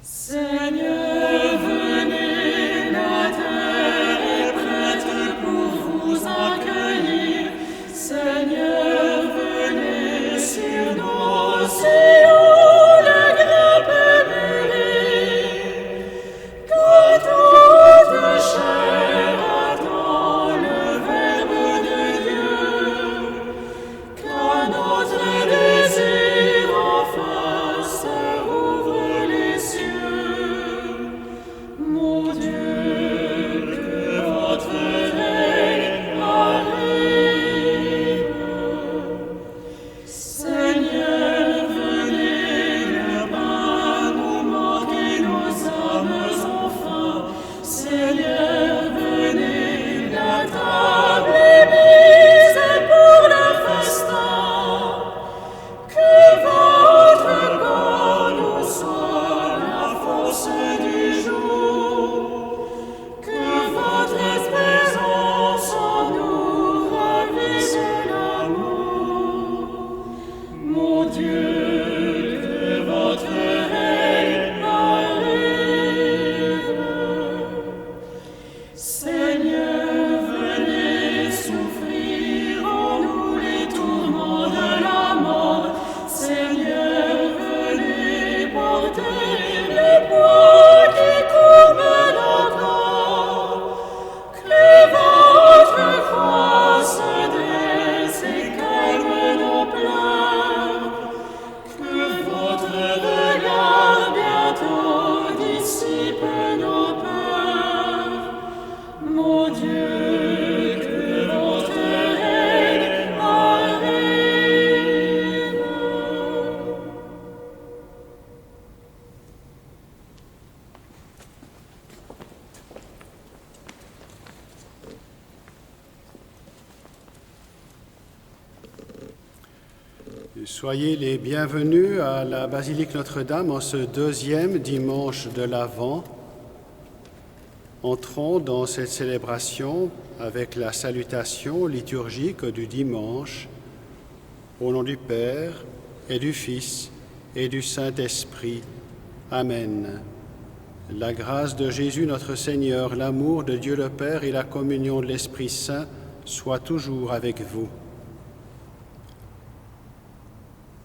Seigneur, venez, la terre est prête pour vous accueillir. Seigneur, venez sur nos sillons, les grappes mûries. Que toute chair attend le Verbe de Dieu, que notre désir enfin se rouvre les cieux. Mon Dieu, que votre règne arrive. Seigneur, venez, le pain nous manque et nos âmes ont faim. Seigneur, venez, la table est mise pour le festin. Que votre corps nous soit la force du jour, que votre présence en nous ravise l'amour. Mon Dieu, que votre règne arrive. Seigneur, venez souffrir en nous les tourments de la mort. Seigneur, venez porter les poids qui courbent nos corps. Que votre croix se dresse et calme nos pleurs. Que votre regard bientôt dissipe nos peurs. Mon Dieu, que votre règne arrive. Soyez les bienvenus à la basilique Notre-Dame en ce deuxième dimanche de l'Avent. Entrons dans cette célébration avec la salutation liturgique du dimanche, au nom du Père et du Fils et du Saint-Esprit. Amen. La grâce de Jésus notre Seigneur, l'amour de Dieu le Père et la communion de l'Esprit Saint soient toujours avec vous.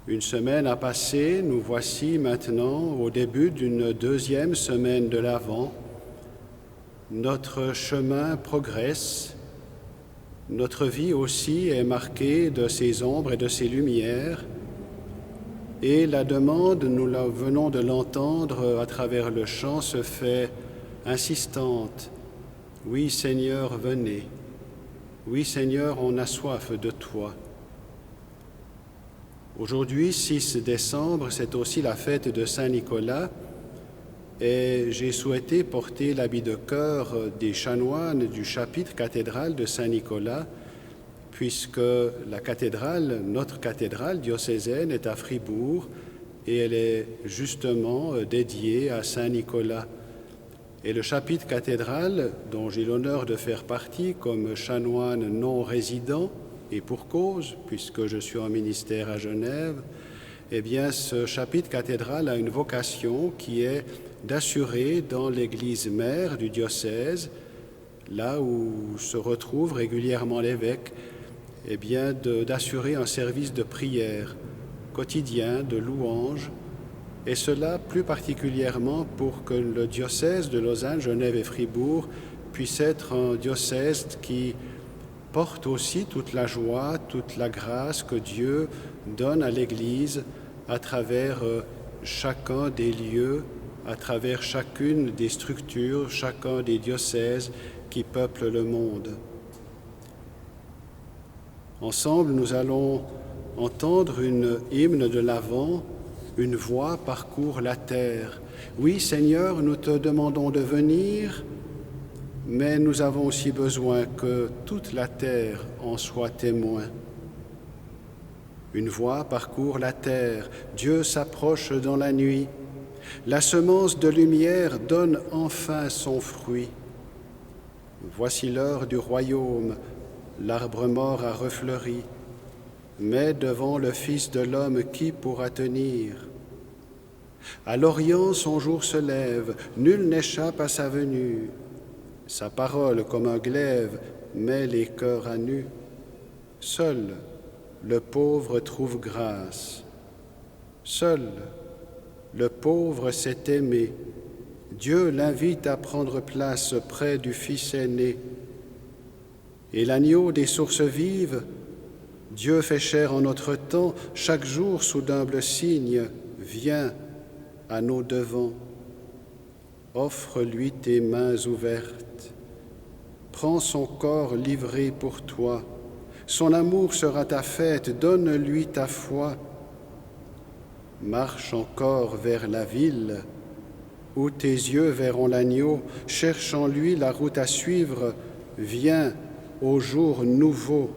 Une semaine a passé, nous voici maintenant au début d'une deuxième semaine de l'Avent. Notre chemin progresse, notre vie aussi est marquée de ses ombres et de ses lumières, et la demande, nous venons de l'entendre à travers le chant, se fait insistante. Oui Seigneur, venez. Oui Seigneur, on a soif de toi. Aujourd'hui, 6 décembre, c'est aussi la fête de Saint-Nicolas et j'ai souhaité porter l'habit de chœur des chanoines du chapitre cathédral de Saint-Nicolas puisque la cathédrale, notre cathédrale diocésaine est à Fribourg et elle est justement dédiée à Saint-Nicolas. Et le chapitre cathédral, dont j'ai l'honneur de faire partie comme chanoine non résident, et pour cause, puisque je suis en ministère à Genève, eh bien, ce chapitre cathédral a une vocation qui est d'assurer dans l'église mère du diocèse, là où se retrouve régulièrement l'évêque, eh bien, d'assurer un service de prière quotidien, de louange, et cela plus particulièrement pour que le diocèse de Lausanne, Genève et Fribourg puisse être un diocèse qui porte aussi toute la joie, toute la grâce que Dieu donne à l'Église à travers chacun des lieux, à travers chacune des structures, chacun des diocèses qui peuplent le monde. Ensemble, nous allons entendre une hymne de l'Avent, une voix parcourt la terre. Oui, Seigneur, nous te demandons de venir, mais nous avons aussi besoin que toute la terre en soit témoin. Une voix parcourt la terre, Dieu s'approche dans la nuit. La semence de lumière donne enfin son fruit. Voici l'heure du royaume, l'arbre mort a refleuri. Mais devant le Fils de l'homme, qui pourra tenir? À l'Orient, son jour se lève, nul n'échappe à sa venue. Sa parole, comme un glaive, met les cœurs à nu. Seul le pauvre trouve grâce. Seul le pauvre s'est aimé. Dieu l'invite à prendre place près du Fils aîné. Et l'agneau des sources vives, Dieu fait chair en notre temps, chaque jour sous d'humbles signes, vient à nos devants. Offre-lui tes mains ouvertes. Prends son corps livré pour toi. Son amour sera ta fête, donne-lui ta foi. Marche encore vers la ville, où tes yeux verront l'agneau, cherche en lui la route à suivre, viens au jour nouveau.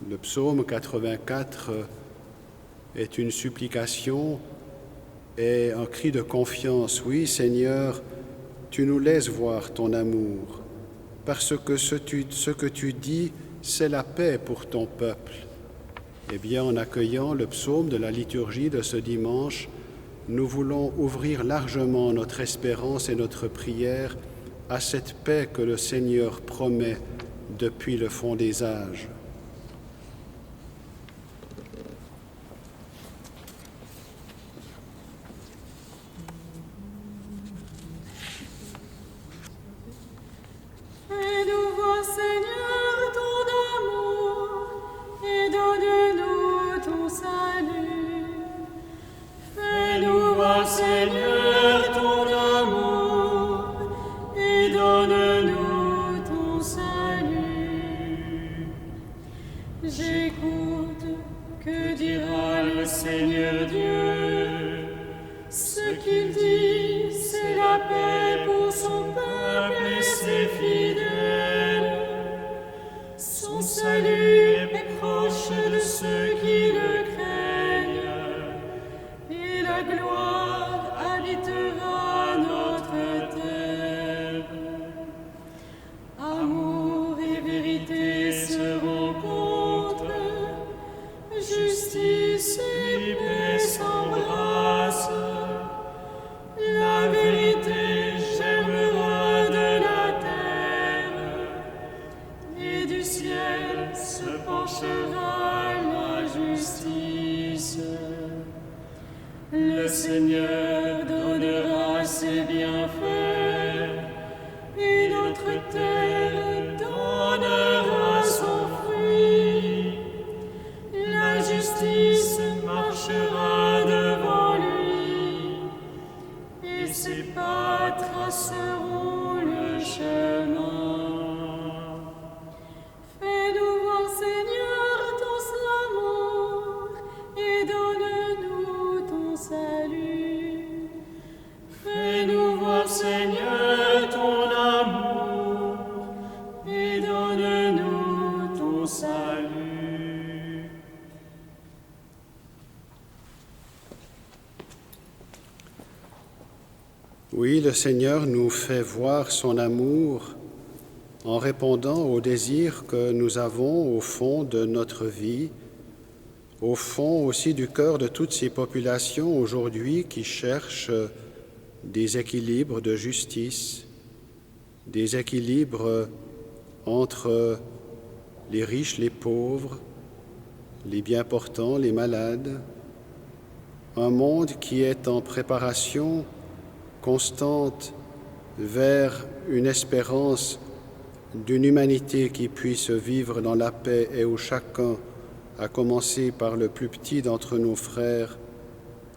Le psaume 84 est une supplication et un cri de confiance. Oui, Seigneur, tu nous laisses voir ton amour, parce que ce que tu dis, c'est la paix pour ton peuple. Eh bien, en accueillant le psaume de la liturgie de ce dimanche, nous voulons ouvrir largement notre espérance et notre prière à cette paix que le Seigneur promet depuis le fond des âges. Oui, le Seigneur nous fait voir son amour en répondant aux désirs que nous avons au fond de notre vie, au fond aussi du cœur de toutes ces populations aujourd'hui qui cherchent des équilibres de justice, des équilibres entre les riches, les pauvres, les bien portants, les malades, un monde qui est en préparation constante vers une espérance d'une humanité qui puisse vivre dans la paix et où chacun, à commencer par le plus petit d'entre nos frères,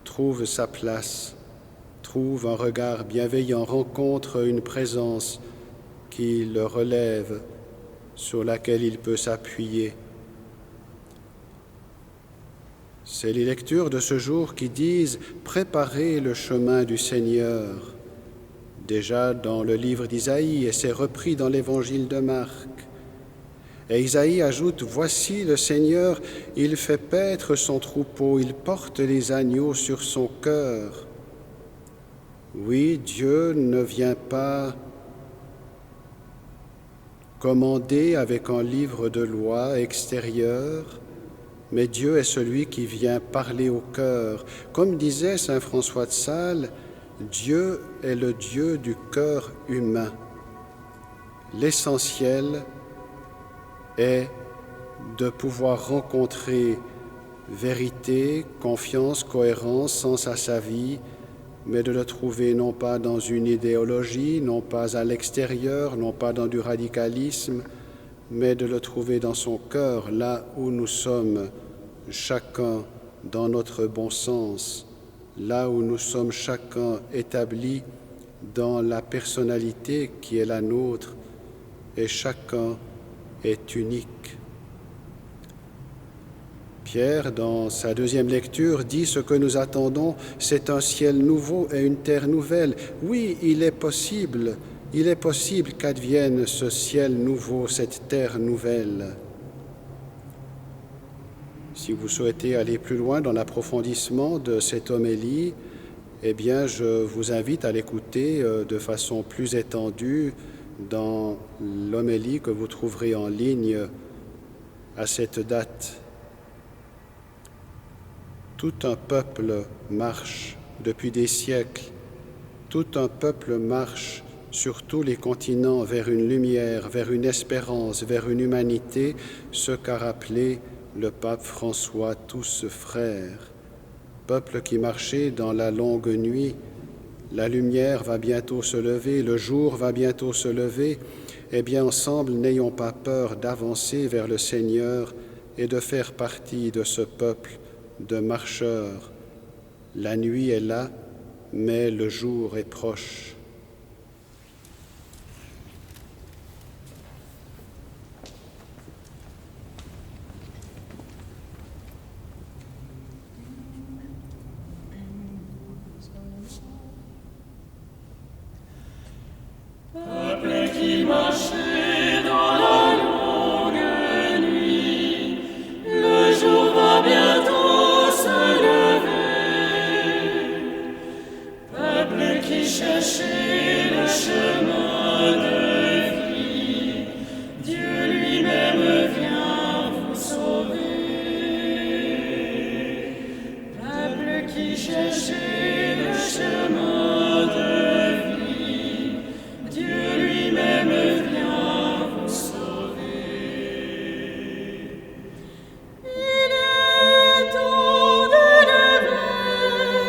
trouve sa place, trouve un regard bienveillant, rencontre une présence qui le relève, sur laquelle il peut s'appuyer. C'est les lectures de ce jour qui disent « Préparez le chemin du Seigneur », déjà dans le livre d'Isaïe, et c'est repris dans l'évangile de Marc. Et Isaïe ajoute « Voici le Seigneur, il fait paître son troupeau, il porte les agneaux sur son cœur. » Oui, Dieu ne vient pas commander avec un livre de loi extérieur, mais Dieu est celui qui vient parler au cœur. Comme disait saint François de Sales, Dieu est le Dieu du cœur humain. L'essentiel est de pouvoir rencontrer vérité, confiance, cohérence, sens à sa vie, mais de le trouver non pas dans une idéologie, non pas à l'extérieur, non pas dans du radicalisme, mais de le trouver dans son cœur, là où nous sommes chacun dans notre bon sens, là où nous sommes chacun établis dans la personnalité qui est la nôtre, et chacun est unique. Pierre, dans sa deuxième lecture, dit ce que nous attendons, c'est un ciel nouveau et une terre nouvelle. Oui, il est possible qu'advienne ce ciel nouveau, cette terre nouvelle. Si vous souhaitez aller plus loin dans l'approfondissement de cette homélie, eh bien, je vous invite à l'écouter de façon plus étendue dans l'homélie que vous trouverez en ligne à cette date. Tout un peuple marche depuis des siècles, tout un peuple marche sur tous les continents vers une lumière, vers une espérance, vers une humanité, ce qu'a rappelé le pape François, tous frères. Peuple qui marchait dans la longue nuit, la lumière va bientôt se lever, le jour va bientôt se lever. Eh bien, ensemble, n'ayons pas peur d'avancer vers le Seigneur et de faire partie de ce peuple de marcheurs. La nuit est là, mais le jour est proche. Peuple qui marchait dans la longue nuit, le jour va bientôt se lever. Peuple qui cherchait le chemin de vie, Dieu lui-même vient vous sauver. Peuple qui cherchait le chemin de vie, Dieu lui-même vient vous sauver. Il est temps de lever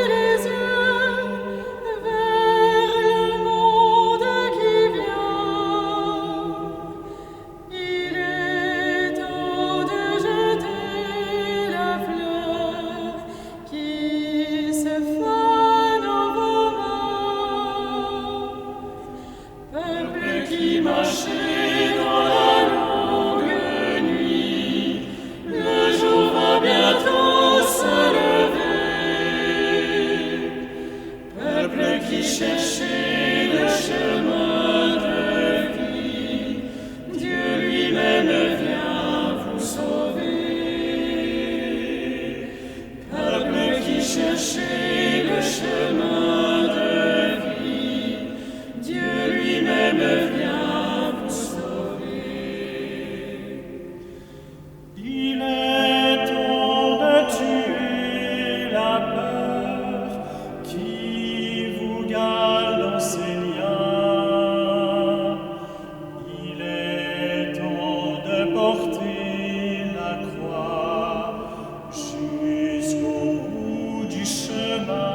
les yeux vers le monde qui vient. Il est temps de jeter la fleur qui se fane en vos mains. Peuple qui marchait dans la longue nuit, le jour va bientôt se lever. Peuple qui cherchait le chemin de vie, Dieu lui-même vient vous sauver. Peuple qui cherchait le chemin de vie, Dieu lui-même vient vous sauver. Il est temps de tuer la peur qui vous garde dans ses liens. Il est temps de porter la croix jusqu'au bout du chemin.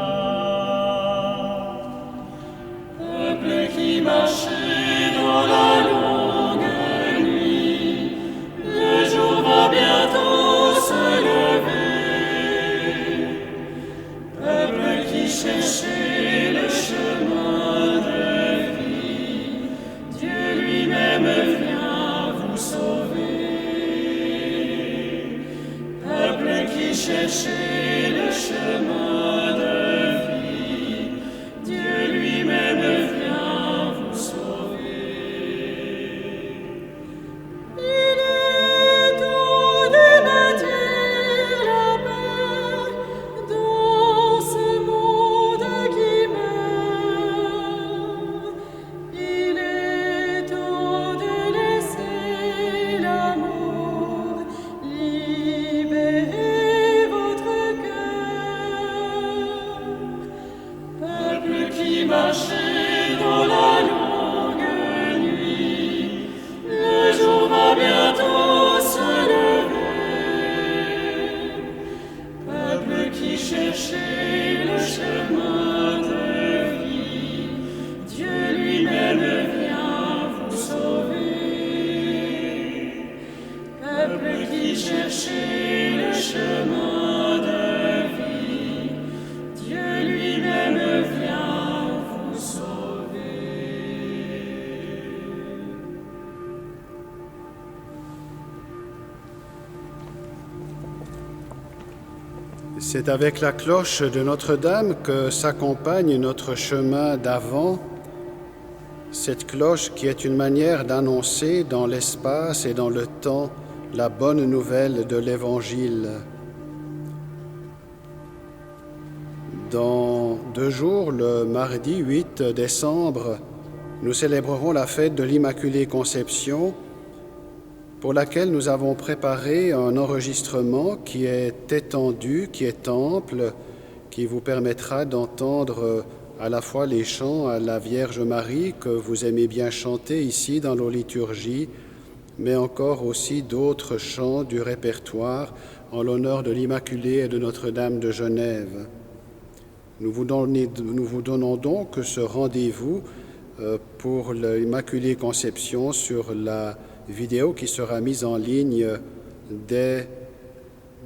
Peuple qui marchait dans la longue nuit, le jour va bientôt se lever. Peuple qui cherchait le chemin de vie, Dieu lui-même vient vous sauver. Peuple qui cherchait le chemin de vie, Dieu lui-même vient vous sauver. Il est temps de bâtir la paix dans ce monde qui meurt. Il est temps de laisser l'amour libérer cherchez le chemin de vie, Dieu lui-même vient vous sauver. Peuple qui cherchez le chemin de vie, Dieu lui-même vient vous sauver. C'est avec la cloche de Notre-Dame que s'accompagne notre chemin d'avant, cette cloche qui est une manière d'annoncer dans l'espace et dans le temps la bonne nouvelle de l'Évangile. Dans 2 jours, le mardi 8 décembre, nous célébrerons la fête de l'Immaculée Conception, pour laquelle nous avons préparé un enregistrement qui est étendu, qui est ample, qui vous permettra d'entendre à la fois les chants à la Vierge Marie que vous aimez bien chanter ici dans nos liturgies, mais encore aussi d'autres chants du répertoire en l'honneur de l'Immaculée et de Notre-Dame de Genève. Nous vous donnons donc ce rendez-vous pour l'Immaculée Conception sur la vidéo qui sera mise en ligne dès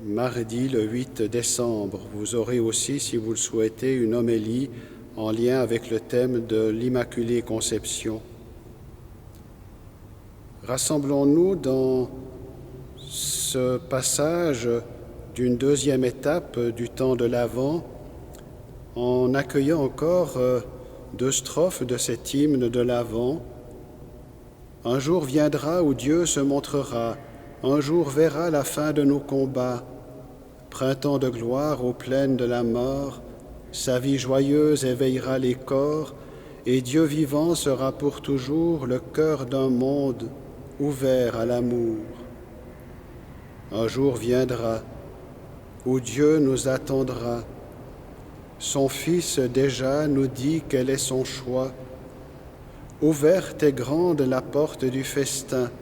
mardi le 8 décembre. Vous aurez aussi, si vous le souhaitez, une homélie en lien avec le thème de l'Immaculée Conception. Rassemblons-nous dans ce passage d'une deuxième étape du temps de l'Avent en accueillant encore 2 strophes de cet hymne de l'Avent. Un jour viendra où Dieu se montrera, un jour verra la fin de nos combats. Printemps de gloire aux plaines de la mort, sa vie joyeuse éveillera les corps, et Dieu vivant sera pour toujours le cœur d'un monde ouvert à l'amour. Un jour viendra où Dieu nous attendra. Son Fils déjà nous dit quel est son choix. Ouverte et grande la porte du festin,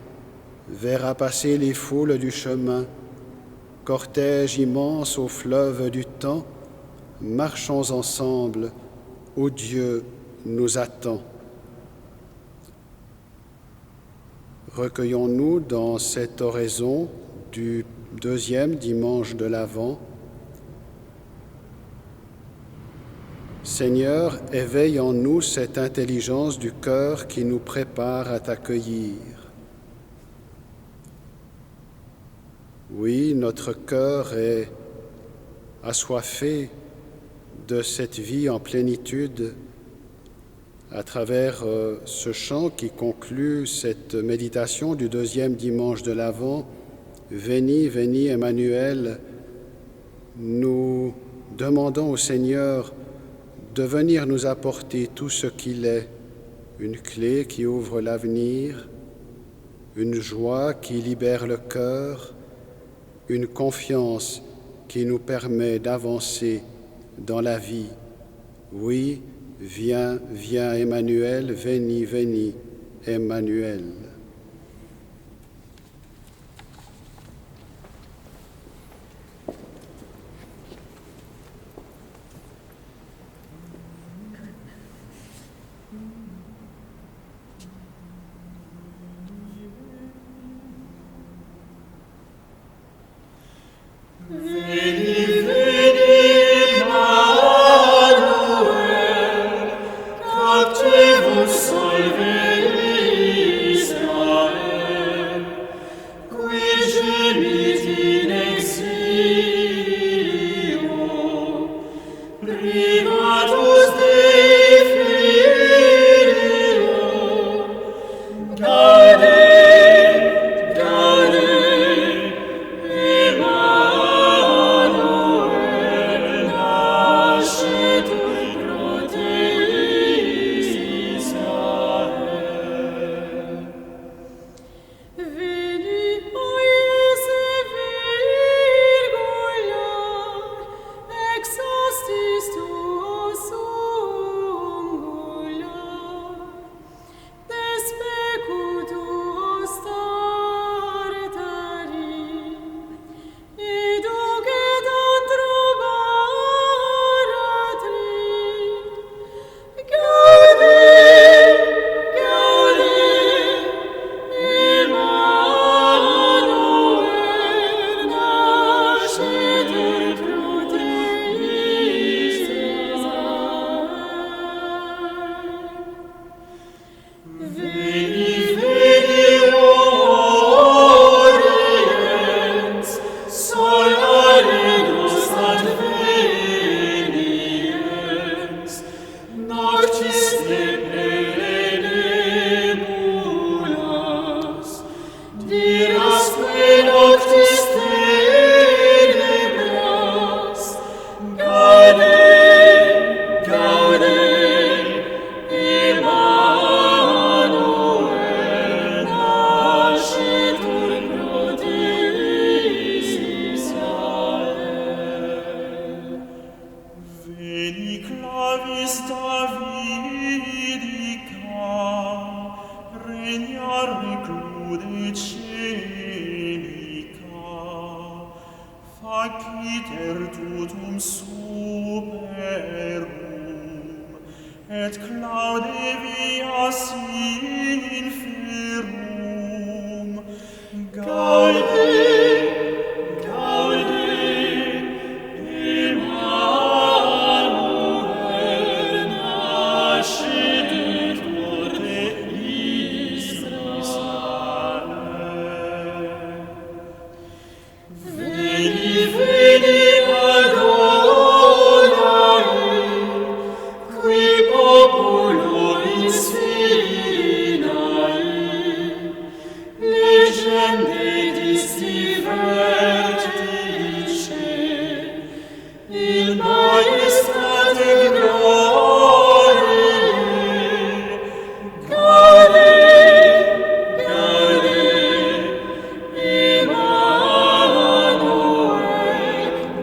verra passer les foules du chemin. Cortège immense au fleuve du temps, marchons ensemble où Dieu nous attend. Recueillons-nous dans cette oraison du 2e dimanche de l'Avent. Seigneur, éveille en nous cette intelligence du cœur qui nous prépare à t'accueillir. Oui, notre cœur est assoiffé de cette vie en plénitude à travers ce chant qui conclut cette méditation du 2e dimanche de l'Avent. Veni, veni, Emmanuel, nous demandons au Seigneur de venir nous apporter tout ce qu'il est, une clé qui ouvre l'avenir, une joie qui libère le cœur, une confiance qui nous permet d'avancer dans la vie. Oui, viens, viens Emmanuel, veni, veni, Emmanuel. Salve, et claude vias inferum. Gaude, gaude, Emmanuel nascit ut pote Israel. Veni, veni, Adonai, qui populuis Sinae, legende divertice, in maestate gloriae, gaude, gaude, Emmanuel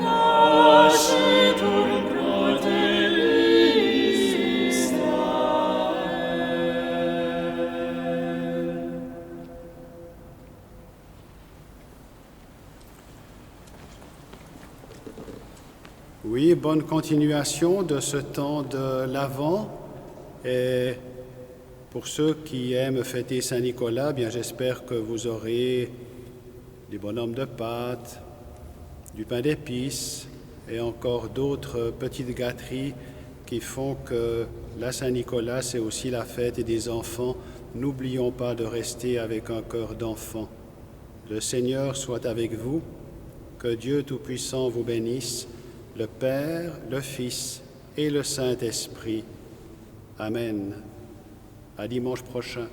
nascit ut prote Israel. Oui, bonne continuation de ce temps de l'Avent. Et pour ceux qui aiment fêter Saint-Nicolas, bien j'espère que vous aurez des bonhommes de pâte, du pain d'épices et encore d'autres petites gâteries qui font que la Saint-Nicolas, c'est aussi la fête des enfants. N'oublions pas de rester avec un cœur d'enfant. Le Seigneur soit avec vous, que Dieu Tout-Puissant vous bénisse, le Père, le Fils et le Saint-Esprit. Amen. À dimanche prochain.